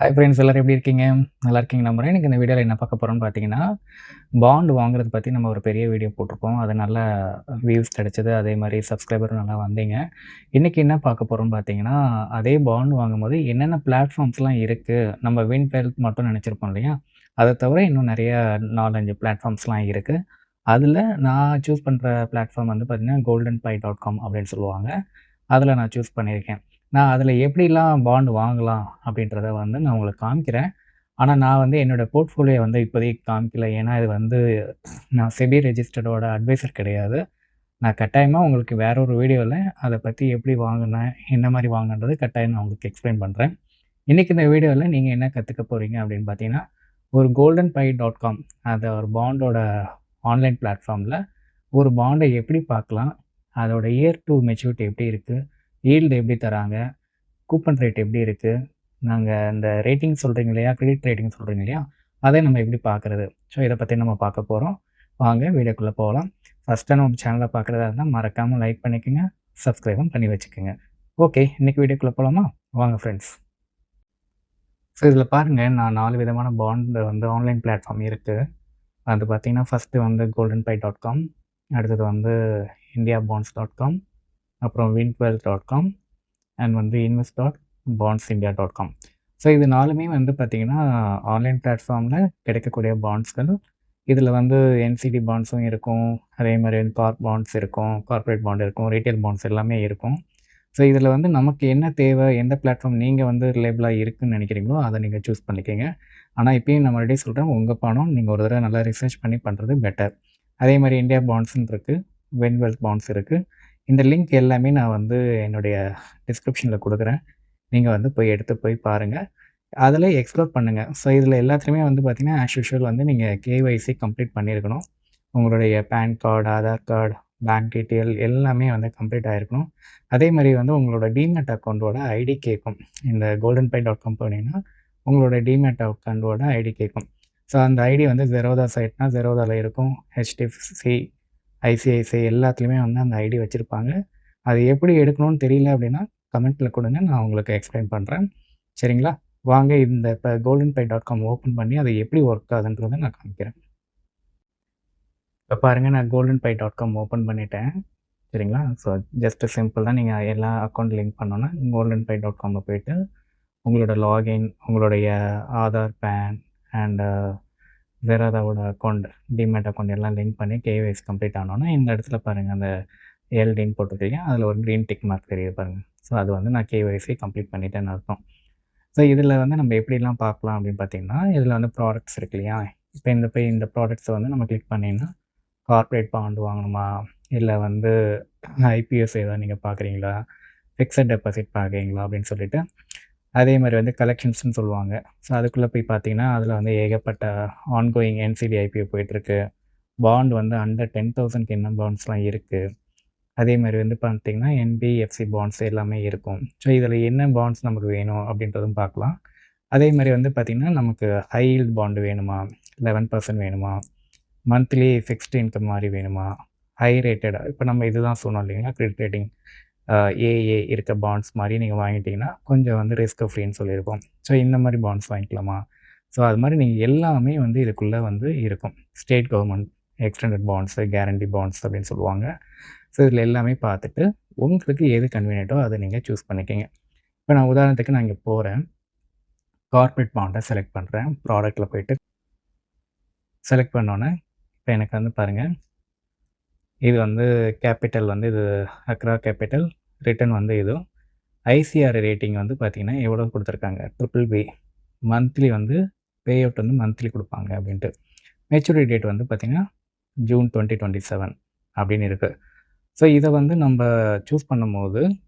Hi friends, எல்லாரும் எப்படி இருக்கீங்க? நல்லா இருக்கீங்க நம்புறேன். இன்னைக்கு இந்த வீடியோல என்ன பார்க்க போறோம்னு பார்த்தீங்கன்னா, பாண்ட் வாங்குறது பத்தி நம்ம ஒரு பெரிய வீடியோ போட்டிருப்போம். அது நல்ல வியூஸ் கிடைச்சது. அதே மாரி சப்ஸ்கிரைபரும் நல்லா வந்தீங்க. இன்னைக்கு என்ன பார்க்க போறோம்னு பார்த்தீங்கன்னா, அதே பாண்ட் வாங்கும்போது என்னென்ன பிளாட்ஃபார்ம்ஸ்லாம் இருக்கு? நம்ம வின்வெல்த் மட்டும் நினைச்சிருப்போம் இல்லையா? அத தவிர இன்னும் நெறைய 4, 5 பிளாட்ஃபார்ம்ஸ்லாம் இருக்கு. அதுல நான் சூஸ் பண்ற பிளாட்ஃபார்ம் வந்து பார்த்தீங்கன்னா, goldenpie.com அப்படின்னு சொல்லுவாங்க. அதில நான் சூஸ் பண்ணியிருக்கேன். நான் அதில எப்படிலாம் பாண்ட் வாங்கலாம் அப்படின்றத வந்து நான் உங்களுக்கு காமிக்கிறேன். ஆனா, நான் வந்து என்னோட போர்ட்ஃபோலியோ வந்து இப்போதைக்கு காமிக்கல. ஏன்னா, இது வந்து நான் செபி ரெஜிஸ்டர்டோட அட்வைசர் கிடையாது. நான் கட்டாயமா உங்களுக்கு வேற ஒரு வீடியோல அத பத்தி எப்படி வாங்குனேன், என்ன மாரி வாங்குனேன்றது கட்டாயம் நான் உங்களுக்கு எக்ஸ்பிளைன் பண்றேன். இன்னைக்கு இந்த வீடியோல நீங்க என்ன கத்துக்க போறீங்க அப்படின்னு பார்த்தீங்கன்னா, ஒரு goldenpie.com அது ஒரு பாண்டோட ஆன்லைன் பிளாட்ஃபார்ம்ல ஒரு பாண்ட எப்படி பார்க்கலாம்? அதோட இயர் டூ மெச்சூரிட்டி எப்படி இருக்கு? ஈல்டு எப்படி தராங்க? கூப்பன் ரேட் எப்படி இருக்கு? நாங்க இந்த ரேட்டிங் சொல்றீங்க இல்லையா? கிரெடிட் ரேட்டிங் சொல்றீங்க இல்லையா? அதை நம்ம எப்படி பார்க்குறது? ஸோ இத பத்தி நம்ம பார்க்க போறோம். வாங்க வீடியோக்குள்ள போகலாம். ஃபர்ஸ்ட் டைம் நம்ம சேனல பார்க்குறதா இருந்தா மறக்காம லைக் பண்ணிக்கங்க. சப்ஸ்கிரைபும் பண்ணி வச்சுக்கங்க. ஓகே, இன்னைக்கு வீடியோக்குள்ள போலாமா? வாங்க ஃப்ரெண்ட்ஸ். ஸோ இதில பாருங்க, நான் 4 விதமான பாண்ட் வந்து ஆன்லைன் பிளாட்ஃபார்ம் இருக்கு. அது பார்த்தீங்கன்னா, ஃபர்ஸ்ட்டு வந்து goldenpie.com, அடுத்தது வந்து indiabonds.com, அப்புறம் wintwealth.com அண்ட் வந்து invest.bondsindia.com. ஸோ இது 4மே வந்து பார்த்தீங்கன்னா, ஆன்லைன் பிளாட்ஃபார்மில் கிடைக்கக்கூடிய பாண்ட்ஸ்கள். இதில் வந்து என்சிடி பாண்ட்ஸும் இருக்கும், அதே மாதிரி வந்து கார்ப் பாண்ட்ஸ் இருக்கும், கார்ப்பரேட் பாண்ட் இருக்கும், ரீட்டெயில் பாண்ட்ஸ் எல்லாமே இருக்கும். ஸோ இதில் வந்து நமக்கு என்ன தேவை, எந்த பிளாட்ஃபார்ம் நீங்கள் வந்து ரிலையபிளாக இருக்குன்னு நினைக்கிறீங்களோ அதை நீங்கள் சூஸ் பண்ணிக்கங்க. ஆனால் இப்பயும் நான் மறுபடியும் சொல்கிறேன், உங்கள் பணம் நீங்கள் ஒரு தடவை நல்லா ரிசர்ச் பண்ணி பண்ணுறது பெட்டர். அதே மாதிரி இந்தியா பாண்ட்ஸ்ன்னு இருக்குது, வென்வெல்த் பாண்ட்ஸ் இருக்குது. இந்த லிங்க் எல்லாமே நான் வந்து என்னுடைய டிஸ்கிரிப்ஷனில் கொடுக்குறேன். நீங்கள் வந்து போய் எடுத்து போய் பாருங்கள். அதில் எக்ஸ்ப்ளோர் பண்ணுங்கள். ஸோ இதில் எல்லாத்துலேயுமே வந்து பார்த்தீங்கன்னா, ஆஸ் யூஷுவல் வந்து நீங்கள் கேஒய்சி கம்ப்ளீட் பண்ணியிருக்கணும். உங்களுடைய PAN card, Aadhaar card, bank detail எல்லாமே வந்து கம்ப்ளீட் ஆகிருக்கணும். அதே மாதிரி வந்து உங்களோட டிமேட் அக்கௌண்ட்டோட ஐடி கேட்கும். இந்த goldenpie.com போனீங்கன்னா, உங்களோட டிமேட் அக்கௌண்ட்டோட ஐடி கேட்கும். ஸோ அந்த ஐடி வந்து ஜெரோதா சைட்னா ஜெரோதாவில் இருக்கும். ஹெச்டிஎஃப்சி, ஐசிஐசிஐ எல்லாத்துலேயுமே வந்து அந்த ஐடி வச்சுருப்பாங்க. அது எப்படி எடுக்கணும்னு தெரியல அப்படின்னா, கமெண்ட்டில் கொடுங்க. நான் உங்களுக்கு எக்ஸ்பிளைன் பண்ணுறேன். சரிங்களா? வாங்க இந்த இப்போ goldenpie.com ஓப்பன் பண்ணி அது எப்படி ஒர்க் ஆகுதுன்றத நான் காமிக்கிறேன். இப்போ பாருங்கள், நான் goldenpie.com ஓப்பன் பண்ணிட்டேன். சரிங்களா? ஸோ ஜஸ்ட் சிம்பிள் தான். நீங்கள் எல்லா அக்கௌண்ட் லிங்க் பண்ணோன்னா goldenpie.comல போயிட்டு உங்களோட லாகின், உங்களுடைய ஆதார், பேன் அண்டு ஜெரோதாவோட அக்கௌண்ட், டிமேட் அக்கௌண்ட் எல்லாம் லிங்க் பண்ணி கேஒய்சி கம்ப்ளீட் ஆனோன்னா, இந்த இடத்துல பாருங்கள் அந்த எல்டின்னு போட்டிருக்கீங்க. அதில் ஒரு க்ரீன் டிக் மார்க் தெரியுது பாருங்கள். ஸோ அது வந்து நான் கேஒய்சி கம்ப்ளீட் பண்ணிட்டேன்னு அர்த்தம். ஸோ இதில் வந்து நம்ம எப்படிலாம் பார்க்கலாம் அப்படின்னு பார்த்தீங்கன்னா, இதில் வந்து ப்ராடக்ட்ஸ் இருக்கு இல்லையா? இப்போ இந்த ப்ராடக்ட்ஸை வந்து நம்ம கிளிக் பண்ணிங்கன்னா, கார்ப்பரேட் பாண்ட் வாங்கணுமா? இல்லை வந்து ஐபிஎஸ் ஏதாவது நீங்கள் பார்க்குறீங்களா? ஃபிக்ஸட் டெபாசிட் பார்க்குறீங்களா? அப்படின்னு சொல்லிட்டு அதே மாதிரி வந்து கலெக்ஷன்ஸ்னு சொல்லுவாங்க. ஸோ அதுக்குள்ளே போய் பார்த்தீங்கன்னா, அதில் வந்து ஏகப்பட்ட ஆன்கோயிங் என்சிடி ஐபிஓ போயிட்டுருக்கு. பாண்ட் வந்து அண்டர் 10,000க்கு என்ன பாண்ட்ஸ்லாம் இருக்குது. அதே மாதிரி வந்து பார்த்தீங்கன்னா, என்பிஎஃப்சி பாண்ட்ஸ் எல்லாமே இருக்கும். ஸோ இதில் என்ன பாண்ட்ஸ் நமக்கு வேணும் அப்படின்றதும் பார்க்கலாம். அதே மாதிரி வந்து பார்த்திங்கன்னா, நமக்கு ஹை ஈல்ட் பாண்ட் வேணுமா? 11% வேணுமா? மந்த்லி ஃபிக்ஸ்டு இன்கம் மாதிரி வேணுமா? ஹை ரேட்டட், இப்போ நம்ம இதுதான் சொன்னோம் இல்லைங்களா? கிரெடிட் ரேட்டிங் ஏஏ இருக்க பாண்ட்ஸ் மாதிரி நீங்கள் வாங்கிட்டீங்கன்னா, கொஞ்சம் வந்து ரிஸ்க் ஃப்ரீன்னு சொல்லியிருப்போம். ஸோ இந்த மாதிரி பாண்ட்ஸ் வாங்கிக்கலாமா? ஸோ அது மாதிரி நீங்கள் எல்லாமே வந்து இதுக்குள்ளே வந்து இருக்கும். State government extended bonds, guarantee bonds அப்படின்னு சொல்லுவாங்க. ஸோ இதில் எல்லாமே பார்த்துட்டு உங்களுக்கு எது கன்வீனியன்ட்டோ அதை நீங்கள் சூஸ் பண்ணிக்கங்க. இப்போ நான் உதாரணத்துக்கு நான் இங்கே போகிறேன். கார்ப்பரேட் பாண்டை செலக்ட் பண்ணுறேன். ப்ராடக்ட்டில் போயிட்டு செலக்ட் பண்ணோன்னே, இப்போ எனக்கு வந்து பாருங்கள், இது வந்து கேபிட்டல் வந்து இது அக்ரா கேபிட்டல், ரிட்டர்ன் வந்து இது. ஐசிஆர் ரேட்டிங் வந்து பார்த்தீங்கன்னா எவ்வளோ கொடுத்துருக்காங்க, BBB. மந்த்லி வந்து பே அவுட் வந்து மந்த்லி கொடுப்பாங்க அப்படின்ட்டு. மெச்சூரிட்டி டேட் வந்து பார்த்திங்கன்னா ஜூன் 2027 அப்படின்னு இருக்குது. ஸோ இதை வந்து நம்ம சூஸ் பண்ணும்போது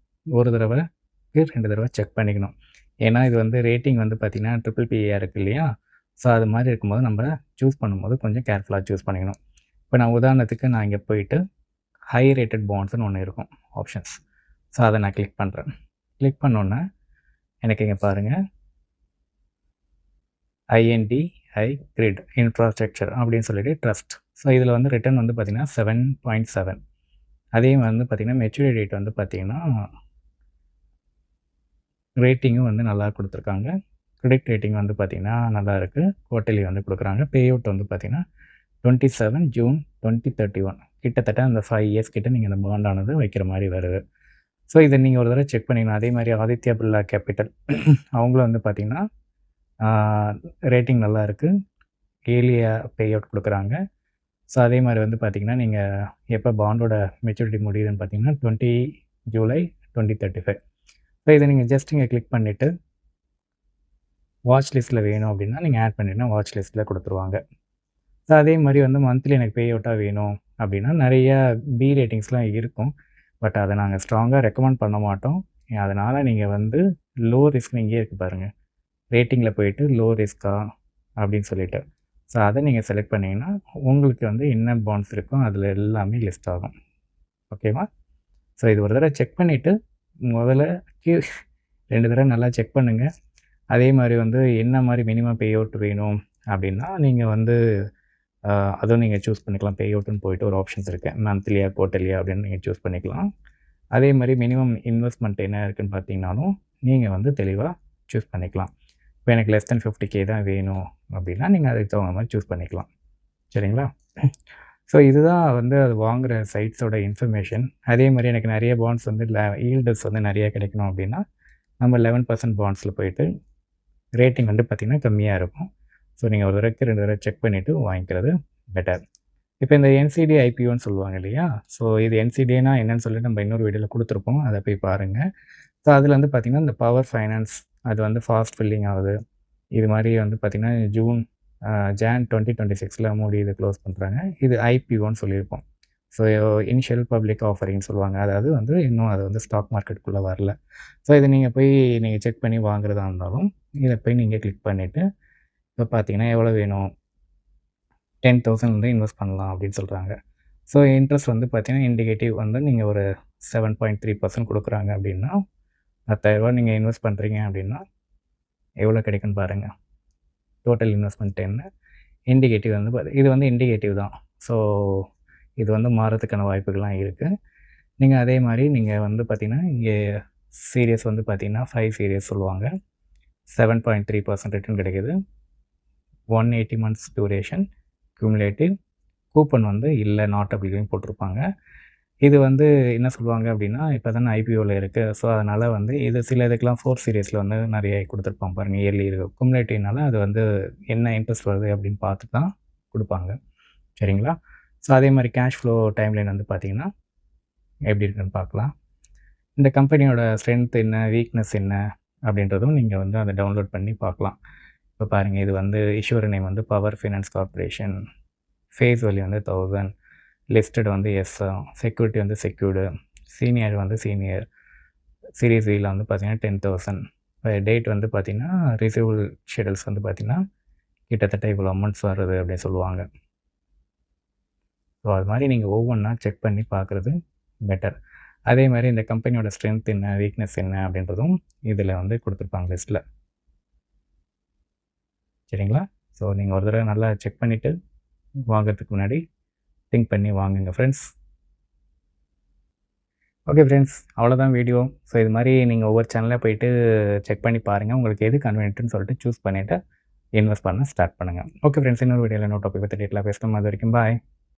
ஒரு தடவைக்கு 2 தடவை செக் பண்ணிக்கணும். ஏன்னா இது வந்து ரேட்டிங் வந்து பார்த்திங்கன்னா BBBA இருக்குது இல்லையா? ஸோ அது மாதிரி இருக்கும்போது நம்ம சூஸ் பண்ணும்போது கொஞ்சம் கேர்ஃபுல்லாக சூஸ் பண்ணிக்கணும். இப்போ நான் உதாரணத்துக்கு நான் இங்கே போயிட்டு ஹை ரேட்டட் பாண்ட்ஸ்னு ஒன்று இருக்கும் ஆப்ஷன்ஸ். ஸோ அதை நான் கிளிக் பண்ணுறேன். கிளிக் பண்ணோன்னே எனக்கு இங்கே பாருங்கள், ஐஎன்டிஐ கிரிட் இன்ஃப்ராஸ்ட்ரக்சர் அப்படின்னு சொல்லிட்டு ட்ரஸ்ட். ஸோ இதில் வந்து ரிட்டர்ன் வந்து பார்த்திங்கன்னா 7.7. அதே வந்து பார்த்திங்கன்னா மெச்சூரிட்டி டேட் வந்து பார்த்திங்கன்னா ரேட்டிங்கும் வந்து நல்லா கொடுத்துருக்காங்க. கிரெடிட் ரேட்டிங் வந்து பார்த்திங்கன்னா நல்லா இருக்குது. குவார்ட்டர்லி வந்து கொடுக்குறாங்க. பே அவுட் வந்து பார்த்திங்கன்னா 27 ஜூன் 2031 கிட்டத்தட்ட அந்த 5 இயர்ஸ் கிட்ட நீங்கள் அந்த பாண்டானது வைக்கிற மாதிரி வருது. ஸோ இதை நீங்கள் ஒரு தடவை செக் பண்ணிக்கணும். அதே மாதிரி ஆதித்யா பிர்லா கேபிட்டல் அவங்களும் வந்து பார்த்திங்கன்னா ரேட்டிங் நல்லா இருக்குது. ஏர்லியாக பே அவுட் கொடுக்குறாங்க. ஸோ அதே மாதிரி வந்து பார்த்திங்கன்னா நீங்கள் எப்போ பாண்டோட மெச்சூரிட்டி முடியுதுன்னு பார்த்தீங்கன்னா 20 ஜூலை 2035. ஸோ இதை நீங்கள் ஜஸ்ட் இங்கே கிளிக் பண்ணிவிட்டு வாட்ச் லிஸ்ட்டில் வேணும் அப்படின்னா நீங்கள் ஆட் பண்ணிட்டீங்கன்னா வாட்ச் லிஸ்ட்டில் கொடுத்துருவாங்க. ஸோ அதே மாதிரி வந்து மந்த்லி எனக்கு பே அவுட்டாக வேணும் அப்படின்னா நிறையா பி ரேட்டிங்ஸ்லாம் இருக்கும். பட் அதை நாங்கள் ஸ்ட்ராங்காக ரெக்கமெண்ட் பண்ண மாட்டோம். அதனால் நீங்கள் வந்து லோ ரிஸ்க் இங்கேயே இருக்குது பாருங்கள், ரேட்டிங்கில் போயிட்டு லோ ரிஸ்க்கா அப்படின்னு சொல்லிட்டு, ஸோ அதை நீங்கள் செலக்ட் பண்ணிங்கன்னா உங்களுக்கு வந்து என்ன பாண்ட்ஸ் இருக்கோ அதில் எல்லாமே லிஸ்ட் ஆகும். ஓகேவா? ஸோ இது ஒரு தடவை செக் பண்ணிவிட்டு முதல்ல 2 தடவை நல்லா செக் பண்ணுங்கள். அதே மாதிரி வந்து என்ன மாதிரி மினிமம் பே அவுட் வேணும் அப்படின்னா நீங்கள் வந்து அதுவும் நீங்கள் சூஸ் பண்ணிக்கலாம். பே அவுட்டுன்னு போயிட்டு ஒரு ஆப்ஷன்ஸ் இருக்குது, மந்த்லியா குவார்ட்டர்லியா அப்படின்னு நீங்கள் சூஸ் பண்ணிக்கலாம். அதே மாதிரி மினிமம் இன்வெஸ்ட்மெண்ட் என்ன இருக்குதுன்னு பார்த்தீங்கன்னாலும் நீங்கள் வந்து தெளிவாக சூஸ் பண்ணிக்கலாம். இப்போ எனக்கு லெஸ் தென் 50K தான் வேணும் அப்படின்னா நீங்கள் அதுக்கு தகுந்த மாதிரி சூஸ் பண்ணிக்கலாம். சரிங்களா? ஸோ இதுதான் வந்து அது வாங்குகிற சைட்ஸோட இன்ஃபர்மேஷன். அதே மாதிரி எனக்கு நிறைய பாண்ட்ஸ் வந்து ஈல்டர்ஸ் வந்து நிறைய கிடைக்கணும் அப்படின்னா நம்ம 11% பாண்ட்ஸில் போயிட்டு ரேட்டிங் வந்து பார்த்திங்கன்னா கம்மியாக இருக்கும். ஸோ நீங்கள் ஒரு தடவைக்கு 2 தடவை செக் பண்ணிவிட்டு வாங்கிக்கிறது பெட்டர். இப்போ இந்த என்சிடி ஐபிஓன்னு சொல்லுவாங்க இல்லையா? ஸோ இது என்சிடினா என்னன்னு சொல்லிட்டு நம்ம இன்னொரு வீடியோவில் கொடுத்துருப்போம், அதை போய் பாருங்கள். ஸோ அதில் வந்து பார்த்திங்கன்னா இந்த பவர் ஃபைனான்ஸ் அது வந்து ஃபாஸ்ட் ஃபில்லிங் ஆகுது. இது மாதிரி வந்து பார்த்திங்கன்னா ஜான் 2026 மூடி இதை க்ளோஸ் பண்ணுறாங்க. இது ஐபிஓன்னு சொல்லியிருப்போம். ஸோ இனிஷியல் பப்ளிக் ஆஃபரிங்னு சொல்லுவாங்க. அதாவது வந்து இன்னும் அது வந்து ஸ்டாக் மார்க்கெட்டுக்குள்ளே வரல. ஸோ இதை நீங்கள் செக் பண்ணி வாங்குறதா இருந்தாலும் இதை போய் நீங்கள் கிளிக் பண்ணிவிட்டு இப்போ பார்த்தீங்கன்னா எவ்வளோ வேணும், 10,000 வந்து இன்வெஸ்ட் பண்ணலாம் அப்படின்னு சொல்கிறாங்க. ஸோ இன்ட்ரெஸ்ட் வந்து பார்த்தீங்கன்னா இண்டிகேட்டிவ் வந்து நீங்கள் ஒரு 7.3% கொடுக்குறாங்க அப்படின்னா 10,000 நீங்கள் இன்வெஸ்ட் பண்ணுறீங்க அப்படின்னா எவ்வளோ கிடைக்குன்னு பாருங்கள். Total investment 10. இண்டிகேட்டிவ் வந்து இது வந்து இண்டிகேட்டிவ் தான். ஸோ இது வந்து மாறதுக்கான வாய்ப்புகள்லாம் இருக்குது. நீங்கள் அதே மாதிரி நீங்கள் வந்து பார்த்திங்கன்னா இங்கே சீரியஸ் வந்து பார்த்திங்கன்னா 5 சீரியஸ் சொல்லுவாங்க. 7.3% ரிட்டர்ன் கிடைக்கிது. 180 மந்த்ஸ் டியூரேஷன், குமுலேட்டிவ், கூப்பன் வந்து இல்லை நாட் அப்ளிகேஷன் போட்டிருப்பாங்க. இது வந்து என்ன சொல்லுவாங்க அப்படின்னா இப்போ தானே ஐபிஓவில் இருக்குது. ஸோ அதனால் வந்து இது சில இதுக்கெலாம் 4 சீரியஸில் வந்து நிறைய கொடுத்துருப்பாங்க பாருங்கள். இயர்லி இருக்குது. குமுலேட்டிவ்னால அது வந்து என்ன இன்ட்ரெஸ்ட் வருது அப்படின்னு பார்த்து தான் கொடுப்பாங்க. சரிங்களா? ஸோ அதே மாதிரி கேஷ் ஃப்ளோ டைம்லைன் வந்து பார்த்திங்கன்னா எப்படி இருக்குன்னு பார்க்கலாம். இந்த கம்பெனியோட ஸ்ட்ரென்த் என்ன, வீக்னஸ் என்ன அப்படின்றதும் நீங்கள் வந்து அதை டவுன்லோட் பண்ணி பார்க்கலாம். இப்போ பாருங்கள், இது வந்து இஷ்யூர் நேம் வந்து power finance corporation, face value வந்து 1000, லிஸ்டட் வந்து எஸ், செக்யூரிட்டி வந்து செக்யூர்டு, சீனியர் வந்து சீனியர், சீரியஸ் வீல வந்து பார்த்திங்கன்னா 10,000. டேட் வந்து பார்த்திங்கன்னா ரிசீவல் ஷெடியூல்ஸ் வந்து பார்த்திங்கன்னா கிட்டத்தட்ட இவ்வளோ அமௌண்ட்ஸ் வருது அப்படின்னு சொல்லுவாங்க. ஸோ அது மாதிரி நீங்கள் ஒவ்வொன்றா செக் பண்ணி பார்க்குறது பெட்டர். அதே மாதிரி இந்த கம்பெனியோட ஸ்ட்ரென்த் என்ன, வீக்னஸ் என்ன அப்படின்றதும் இதில் வந்து கொடுத்துருப்பாங்க லிஸ்ட்டில். சரிங்களா? ஸோ நீங்கள் ஒரு தடவை நல்லா செக் பண்ணிவிட்டு வாங்கிறதுக்கு முன்னாடி திங்க் பண்ணி வாங்குங்க ஃப்ரெண்ட்ஸ். ஓகே ஃப்ரெண்ட்ஸ், அவ்வளோதான் வீடியோ. ஸோ இது மாதிரி நீங்கள் ஒவ்வொரு சேனலில் போய்ட்டு செக் பண்ணி பாருங்கள். உங்களுக்கு எது கன்வீனியன்ட்னு சொல்லிட்டு சூஸ் பண்ணிவிட்டு இன்வெஸ்ட் பண்ண ஸ்டார்ட் பண்ணுங்கள். ஓகே ஃப்ரெண்ட்ஸ், இன்னொரு வீடியோவில் இன்னொரு டாபிக் பற்றி டீட்டெயிலாக பேசணும். அது வரைக்கும் பாய்.